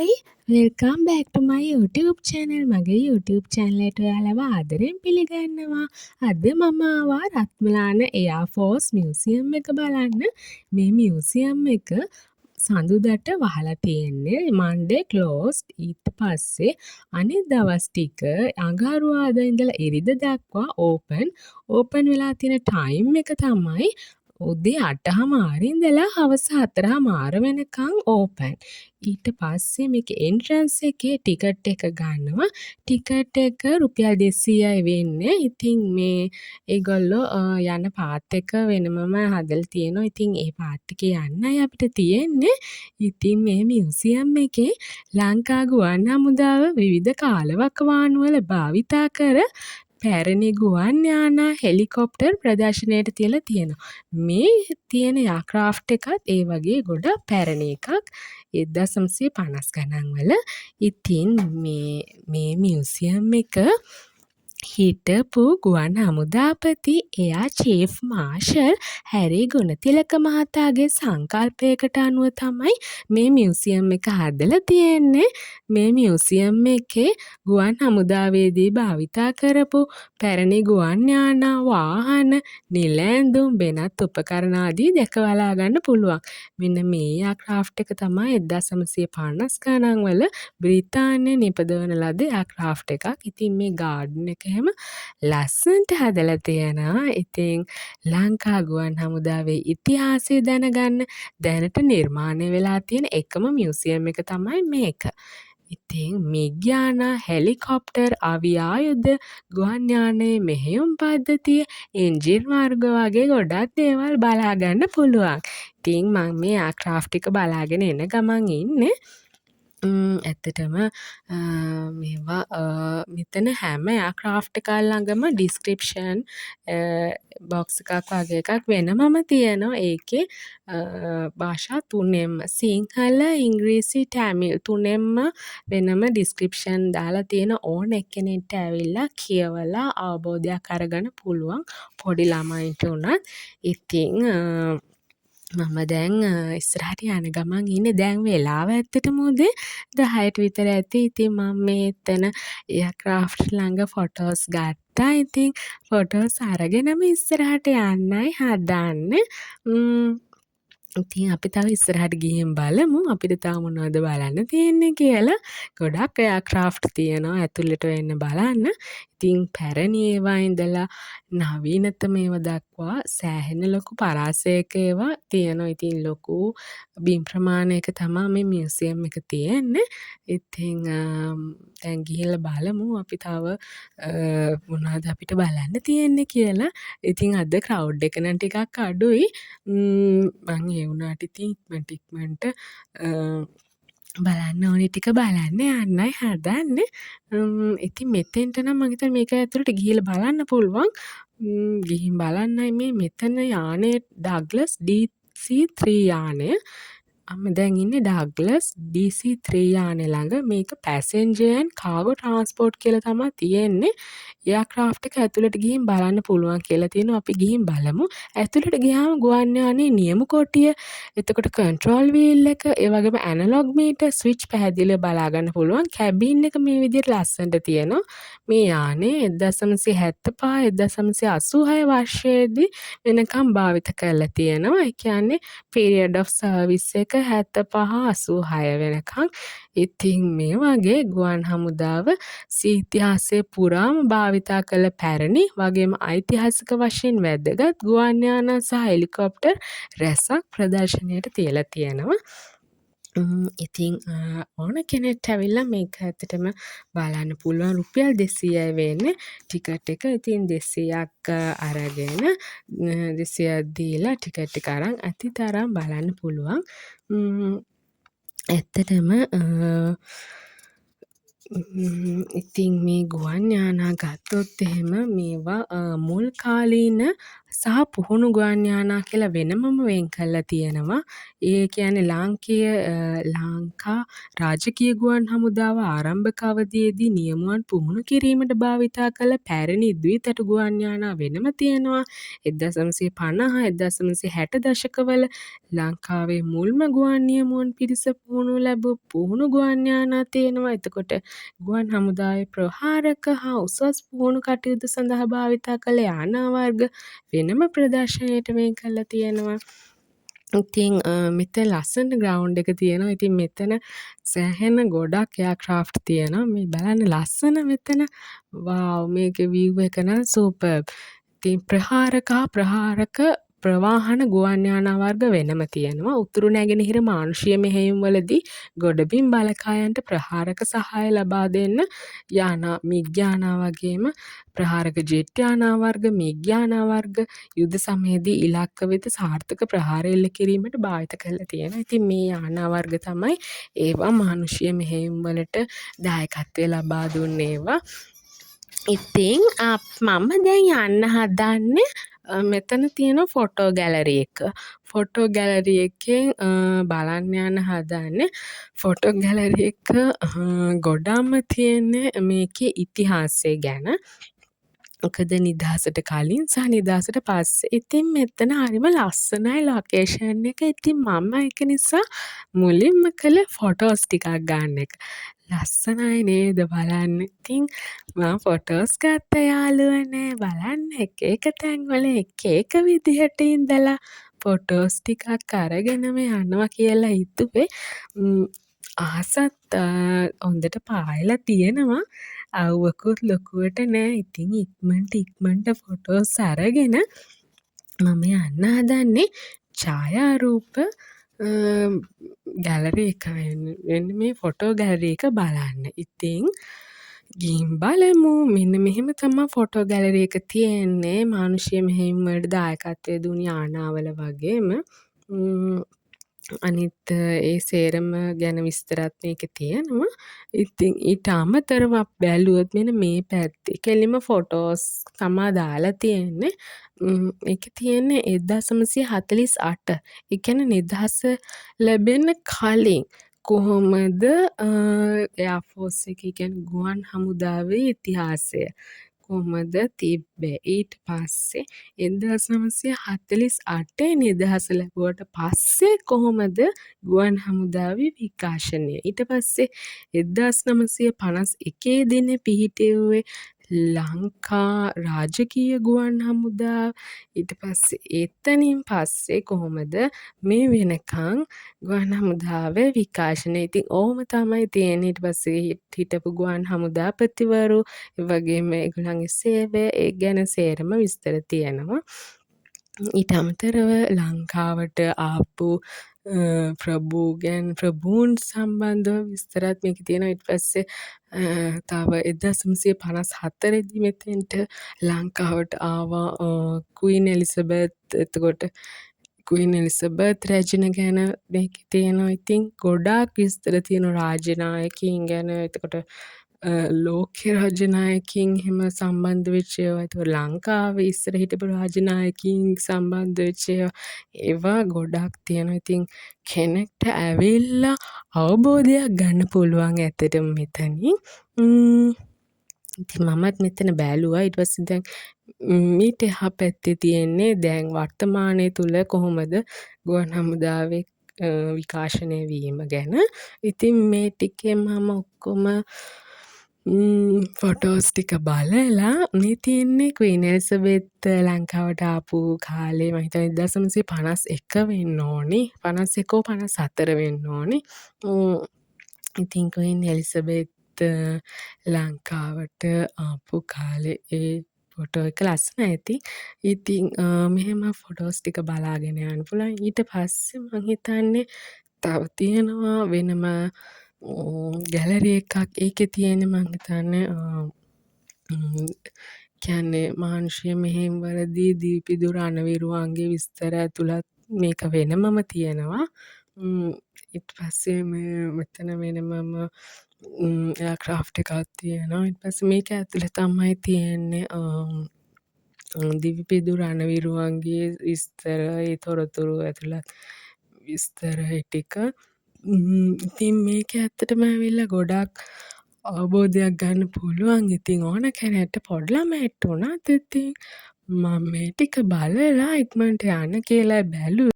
හයි welcome back ටු මයි YouTube channel. මගේ YouTube channel එකට ඔයාලව ආදරෙන් පිළිගන්නවා. අද මම ආවා රත්මලාන Air Force Museum එක බලන්න. මේ museum එක සඳුදාට වහලා තියෙන්නේ. Monday closed. ඊට පස්සේ අනිත් දවස් ටික අඟහරුවාදා ඉඳලා ඉරිදා දක්වා open වෙලා තියෙන time එක තමයි උදේ 8:00 ඉඳලා හවස 4:00 වෙනකන් ඕපන්. ඊට පස්සේ මේකේ එන්ට්‍රන්ස් එකේ ටිකට් එක ගන්නවා. ටිකට් එක රුපියල් 200යි වෙන්නේ. ඉතින් මේ ඒගොල්ලෝ යන පාත් එක වෙනමම හදලා තියෙනවා. ඉතින් ඒ පාත් එකේ යන්නයි අපිට තියෙන්නේ. ඉතින් මේ මියුසියම් එකේ ලංකා ගුවන් හමුදාව විවිධ කාලවකවානු වල භාවිතා කර පැරණි ගුවන් යානා හෙලිකොප්ටර් ප්‍රදර්ශනයට තියලා තියෙනවා. මේ තියෙන යාක්‍රාෆ්ට් එකත් ඒ වගේ ගොඩක් පැරණි එකක්. 1950 ගණන් වල. ඉතින් මේ මියුසියම් එක හිටපු ගුවන් හමුදාපති එයා චීෆ් මාර්ෂල් හැරි ගුණතිලක මහතාගේ සංකල්පයකට අනුව තමයි මේ මියුසියම් එක හදලා තියෙන්නේ. මේ මියුසියම් එකේ ගුවන් හමුදාවේදී භාවිතා කරපු පැරණි ගුවන් යානා වාහන නිල ඇඳුම් වෙනත් උපකරණ ආදී දැකවලා ගන්න පුළුවන්. මෙන්න මේ එයාක්‍රාෆ්ට් එක තමයි 1950 ගණන් වල බ්‍රිතාන්‍යයෙන් නිපදවන ලද එයාක්‍රාෆ්ට් එකක්. ඉතින් මේ ගාඩන් එක එහෙම ලස්සනට හදලා තියෙනවා. ඉතින් ලංකා ගුවන් හමුදාවේ ඉතිහාසය දැනගන්න දැනට නිර්මාණය වෙලා තියෙන එකම මියුසියම් එක තමයි මේක. ඉතින් මිග් යානා හෙලිකොප්ටර් අවි ආයුධ ගුවන් යානයේ මෙහෙයුම් පද්ධතිය එන්ජින් මාර්ග වගේ ගොඩක් දේවල් බලා ගන්න පුළුවන්. ඉතින් මම මේ ක්‍රාෆ්ට් එක බලාගෙන එන ගමන් ඉන්නේ. ඇත්තටම මේවා මෙතන හැම එයාක්‍රාෆ්ට් එකක් ළඟම ඩිස්ක්‍රිප්ෂන් බොක්ස් එකක් වගේ එකක් වෙනමම තියෙනවා. ඒකේ භාෂා තුනෙන්ම සිංහල ඉංග්‍රීසි ටැමිල් තුනෙන්ම වෙනම ඩිස්ක්‍රිප්ෂන් දාලා තියෙන ඕන එක්කෙනෙක්ට ඇවිල්ලා කියවලා අවබෝධයක් අරගන්න පුළුවන් පොඩි ළමයින්ට උනත්. ඉතින් මම දැන් ඉස්සරහට යන ගමන් ඉන්නේ. දැන් වෙලාව ඇත්තටම උදේ 10ට විතර ඇති. ඉතින් මම මේ එතන එයාක්‍රාෆ්ට් ළඟ ෆොටෝස් ගත්තා. ඉතින් ෆොටෝස් අරගෙනම ඉස්සරහට යන්නයි හදන්නේ. ඉතින් අපි තව ඉස්සරහට ගිහින් බලමු අපිට තව මොනවද බලන්න තියෙන්නේ කියලා. ගොඩක් එයාක්‍රාෆ්ට් තියෙනවා ඇතුළට වෙන්න බලන්න. ඉතින් පැරණි ඒවා ඉඳලා නවීනතම ඒවා දක්වා සෑහෙන ලොකු පරාසයක ඒවා තියෙනවා. ඉතින් ලොකු බිම් ප්‍රමාණයක තමයි මේ මියුසියම් එක තියෙන්නේ. ඉතින් දැන් ගිහිල්ලා බලමු අපි තව මොනවද අපිට බලන්න තියෙන්නේ කියලා. ඉතින් අද ක්‍රවුඩ් එක නම් ටිකක් අඩුයි. මං ඒ වුණාට ඉතින් ඉක්මනට බලන්න ඕනේ ටික බලන්න යන්නයි හදන්නේ. ඉතින් මෙතෙන්ට නම් මං හිතන්නේ මේක ඇතුළට ගිහිල්ලා බලන්න පුළුවන්. ගිහින් බලන්නයි මේ මෙතන යානේ ඩග්ලස් DC3 යානය. මම දැන් ඉන්නේ ඩග්ලස් DC3 යානේ ළඟ. මේක පැසෙන්ජර් ඇන්ඩ් කාගෝ ට්‍රාන්ස්පෝර්ට් කියලා තමයි තියෙන්නේ. එයාක්‍රාෆ්ට් එක ඇතුළට ගිහින් බලන්න පුළුවන් කියලා තියෙනවා. අපි ගිහින් බලමු. ඇතුළට ගියාම ගුවන් යානයේ නියම කොටිය, එතකොට කන්ට්‍රෝල් වීල් එක, ඒ වගේම ඇනලොග් මීටර් ස්විච් පැහැදිලිව බලා ගන්න පුළුවන්. කැබින් එක මේ විදිහට ලස්සනට තියෙනවා. මේ යානේ 1975 1986 වර්ෂයේදී වෙනකම් භාවිත කරලා තියෙනවා. ඒ කියන්නේ period of service එක 75 86 වෙනකම්. ඉතින් මේ වගේ ගුවන් හමුදාව ඉතිහාසය පුරාම භාවිතා කළ පැරණි වගේම ඓතිහාසික වශයෙන් වැදගත් ගුවන් යානා සහ හෙලිකොප්ටර් රැසක් ප්‍රදර්ශනයට තියලා තියෙනවා. ඉතින් ඕන කෙනෙක්ට ඇවිල්ලා මේක ඇත්තටම බලන්න පුළුවන්. රුපියල් 200යි වෙන්නේ ටිකට් එක. ඉතින් 200ක් අරගෙන 200ක් දීලා ටිකට් එක අරන් අතිතරම් බලන්න පුළුවන්. ඇත්තටම ඉතින් මේ ගුවන් යානා ගත්තොත් එහෙම මේවා මුල් කාලීන සහ පුහුණු ගුවන් යානා කියලා වෙනමම වෙන් කරලා තියෙනවා. ඒ කියන්නේ ලංකා රාජකීය ගුවන් හමුදාව ආරම්භක අවධියේදී නියමුවන් පුහුණු කිරීමට භාවිතා කළ පැරණි ද්විතට ගුවන් යානා වෙනම තියෙනවා. 1950 1960 දශකවල ලංකාවේ මුල්ම ගුවන් නියමුවන් පිරිස පුහුණු ලැබූ පුහුණු ගුවන් යානා තියෙනවා. එතකොට ගුවන් හමුදාවේ ප්‍රහාරක හා උසස් පුහුණු කටයුතු සඳහා භාවිතා කළ යානා වර්ග වෙනම ප්‍රදර්ශනයට වෙන් කරලා තියෙනවා. ඉතින් මෙතන ලස්සන ග්‍රවුන්ඩ් එක තියෙනවා. ඉතින් මෙතන සෑහෙන ගොඩක් එයාක්‍රාෆ්ට් තියෙනවා. මේ බලන්න ලස්සන මෙතන. වව් මේකේ view එක නම් සූපර්බ්. ඉතින් ප්‍රහාරක ප්‍රවාහන ගුවන් යානා වර්ග වෙනම තියෙනවා. උතුරු නැගෙනහිර මානුෂීය මෙහෙයුම් වලදී ගොඩබිම් බලකායන්ට ප්‍රහාරක සහාය ලබා දෙන්න යානා මිග් යානා වගේම ප්‍රහාරක ජෙට් යානා වර්ග මිග් යානා වර්ග යුද සමයේදී ඉලක්ක වෙත සාර්ථක ප්‍රහාර එල්ල කිරීමට භාවිත කරලා තියෙනවා. ඉතින් මේ යානා වර්ග තමයි ඒවා මානුෂීය මෙහෙයුම් වලට දායකත්වය ලබා දුන්නේ ඒවා. ඉතින් මම දැන් යන්න හදන්නේ මෙතන තියෙන ෆොටෝ ගැලරි එක. ෆොටෝ ගැලරි එකෙන් බලන්න යන්න හදන්නේ ෆොටෝ ගැලරි එක ගොඩක්ම තියෙන්නේ මේකේ ඉතිහාසය ගැන. මොකද නිදහසට කලින් සහ නිදහසට පස්සේ. ඉතින් මෙතන හරිම ලස්සනයි ලොකේෂන් එක. ඉතින් මම ඒක නිසා මුලින්ම කළේ ෆොටෝස් ටිකක් ගන්න එක. ලස්සනයි නේද බලන්න. ඉතින් මම ෆොටෝස් ගත්ත යාළුවනේ බලන්න එක එක තැන්වල එක එක විදිහට ඉඳලා ෆොටෝස් ටිකක් අරගෙනම යනවා කියලා හිතුවේ. අහසත් හොඳට පායලා තියෙනවා. අවුවකුත් ලොකුවට නෑ. ඉතින් ඉක්මනට ෆොටෝස් අරගෙන මම යන්න හදන්නේ ඡායාරූප ගැලරි එක වෙන්න මේ ෆොටෝ ගැලරි එක බලන්න. ඉතින් ගිහින් බලමු. මෙන්න මෙහෙම තමයි ෆොටෝ ගැලරි එක තියෙන්නේ. මානුෂීය මෙහෙයුම් වලට දායකත්වය දුන් යානාවල වගේම අනිත් ඒ සේරම ගැන විස්තරත් මේකේ තියෙනවා. ඉතින් ඊට අමතරව බැලුවොත් මෙන්න මේ පැත්තේ කෙලිම ෆොටෝස් තමා දාලා තියෙන්නේ. ඒකේ තියෙන්නේ 1948. ඒ කියන්නේ නිදහස ලැබෙන්න කලින් කොහොමද එයාෆෝස් එකේ කියන්නේ ගුවන් හමුදාවේ ඉතිහාසය කොහොමද තිබ්බේ. ඊට පස්සේ 1948 නිදහස ලැබුවට පස්සේ කොහොමද ගුවන් හමුදාවේ විකාශනය. ඊට පස්සේ 1951 දින පිහිටෙව්වේ ලංකා රාජකීය ගුවන් හමුදාව. ඊට පස්සේ එතනින් පස්සේ කොහොමද මේ වෙනකන් ගුවන් හමුදාවේ විකාශනය. ඉතින් ඕම තමයි තියෙන්නේ. ඊට පස්සේ හිටපු ගුවන් හමුදාපතිවරු ඒ වගේම ඒගොල්ලන්ගේ සේවය ඒ ගැන සේරම විස්තර තියෙනවා. ඊට අමතරව ලංකාවට ආපු ප්‍රභූන් සම්බන්ධව විස්තරත් මේකේ තියෙනවා. ඊට පස්සේ තව 1954 දී මෙතෙන්ට ලංකාවට ආවා ක්වීන් එලිසබෙත්. එතකොට ක්වීන් එලිසබෙත් රැජින ගැන මේකේ තියෙනවා. ඉතින් ගොඩාක් විස්තර තියෙනවා රාජනායකයින් ගැන. එතකොට ලෝකෙ රාජනායකයින් එහෙම සම්බන්ධ වෙච්ච ඒවා. එතකොට ලංකාවේ ඉස්සර හිටපු රාජනායකයින් සම්බන්ධ වෙච්ච ඒවා ගොඩක් තියෙනවා. ඉතින් කෙනෙක්ට ඇවිල්ලා අවබෝධයක් ගන්න පුළුවන් ඇත්තටම මෙතනින්. ඉතින් මමත් මෙතන බැලුවා. ඊට පස්සේ දැන් මීට එහා පැත්තේ තියෙන්නේ දැන් වර්තමානයේ තුල කොහොමද ගුවන් හමුදාවේ විකාශනය වීම ගැන. ඉතින් මේ ටිකේ මම ඔක්කොම ෆොටෝස් ටික බලලා මේ තියෙන්නේ ක්වීන් එලිසබෙත් ලංකාවට ආපු කාලේ මම හිතන්නේ 1951 වෙන්න ඕනි. 51 54 වෙන්න ඕනි. ඉතින් ක්වීන් එලිසබෙත් ලංකාවට ආපු කාලේ ඒ ෆොටෝ එක ලස්සනයි ඇති. ඉතින් මෙහෙම ෆොටෝස් ටික බලාගෙන යන්න පුළුවන්. ඊට පස්සේ මං හිතන්නේ තව තියෙනවා වෙනම ගැලරි එකක්. ඒකේ තියෙන්නේ මං හිතන්නේ කියන්නේ මානුෂීය මෙහෙයුම් වලදී දීපිදු රණවිරුවන්ගේ විස්තර ඇතුළත් මේක වෙනමම තියෙනවා. ඊට පස්සේ මෙතන වෙනමම එයාක්‍රාෆ්ට් එකක් තියෙනවා. ඊට පස්සේ මේක ඇතුලේ තමයි තියෙන්නේ දිවිපිදු රණවිරුවන්ගේ විස්තර ඒ තොරතුරු ඇතුළත් විස්තර ඒ ටික. ඉතින් මේක ඇත්තටම ඇවිල්ලා ගොඩක් අවබෝධයක් ගන්න පුළුවන්. ඉතින් ඕන කෙනෙක්ට පොඩි ළමයෙක්ට උනත් ඉතින් මම මේ ටික බලලා ඉක්මනට යන්න කියලා බැලුවේ.